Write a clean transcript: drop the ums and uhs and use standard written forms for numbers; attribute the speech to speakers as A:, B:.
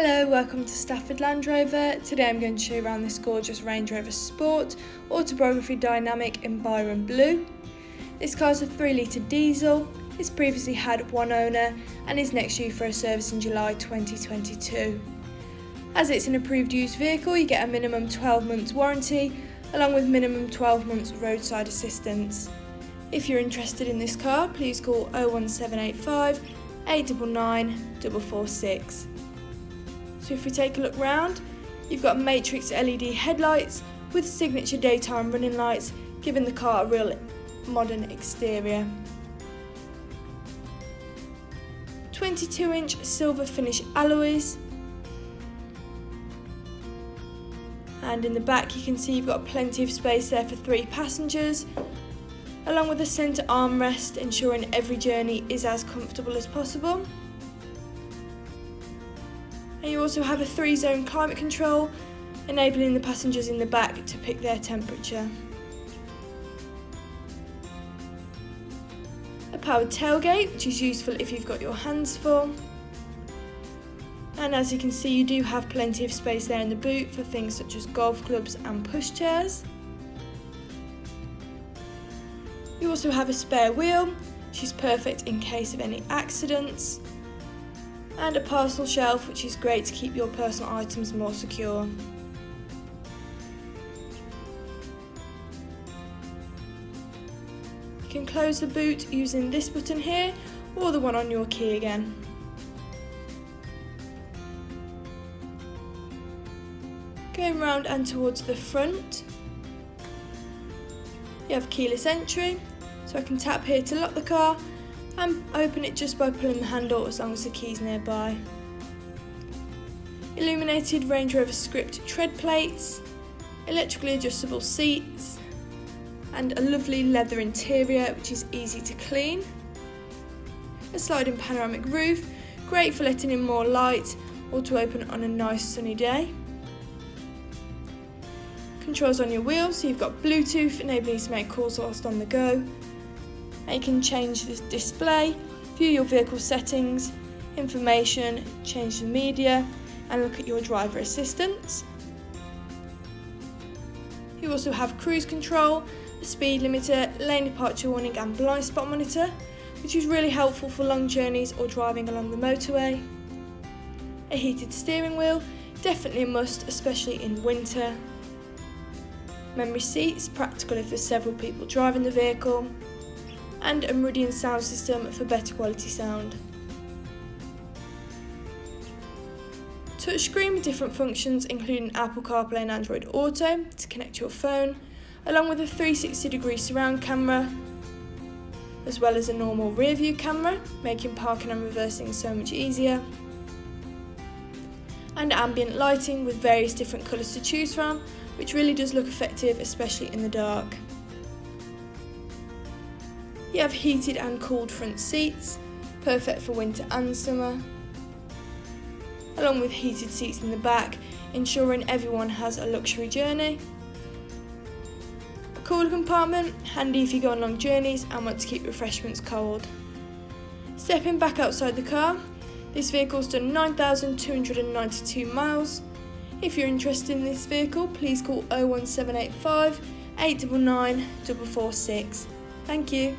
A: Hello, welcome to Stafford Land Rover. Today I'm going to show you around this gorgeous Range Rover Sport Autobiography Dynamic in Byron Blue. This car is a 3-litre diesel. It's previously had one owner and is next due for a service in July 2022. As it's an approved used vehicle, you get a minimum 12 months warranty along with minimum 12 months roadside assistance. If you're interested in this car, please call 01785 899 446. So if we take a look round, you've got matrix LED headlights with signature daytime running lights, giving the car a real modern exterior. 22-inch silver finish alloys. And in the back you can see you've got plenty of space there for 3 passengers, along with a centre armrest, ensuring every journey is as comfortable as possible. And you also have a 3-zone climate control, enabling the passengers in the back to pick their temperature. A powered tailgate, which is useful if you've got your hands full. And as you can see, you do have plenty of space there in the boot for things such as golf clubs and pushchairs. You also have a spare wheel, which is perfect in case of any accidents. And a parcel shelf, which is great to keep your personal items more secure. You can close the boot using this button here or the one on your key again. Going round and towards the front, you have keyless entry, so I can tap here to lock the car and open it just by pulling the handle as long as the key's nearby. Illuminated Range Rover script tread plates, electrically adjustable seats, and a lovely leather interior which is easy to clean. A sliding panoramic roof, great for letting in more light or to open on a nice sunny day. Controls on your wheels, so you've got Bluetooth enabling you to make calls whilst on the go. And you can change the display, view your vehicle settings, information, change the media, and look at your driver assistance. You also have cruise control, a speed limiter, lane departure warning and blind spot monitor, which is really helpful for long journeys or driving along the motorway. A heated steering wheel, definitely a must, especially in winter. Memory seats, practical if there's several people driving the vehicle. And a Meridian sound system for better quality sound. Touchscreen with different functions including Apple CarPlay and Android Auto to connect your phone, along with a 360-degree surround camera, as well as a normal rear view camera, making parking and reversing so much easier. And ambient lighting with various different colours to choose from, which really does look effective, especially in the dark. You have heated and cooled front seats, perfect for winter and summer, along with heated seats in the back, ensuring everyone has a luxury journey. A cooler compartment, handy if you go on long journeys and want to keep refreshments cold. Stepping back outside the car, this vehicle's done 9,292 miles. If you're interested in this vehicle, please call 01785 899 446. Thank you.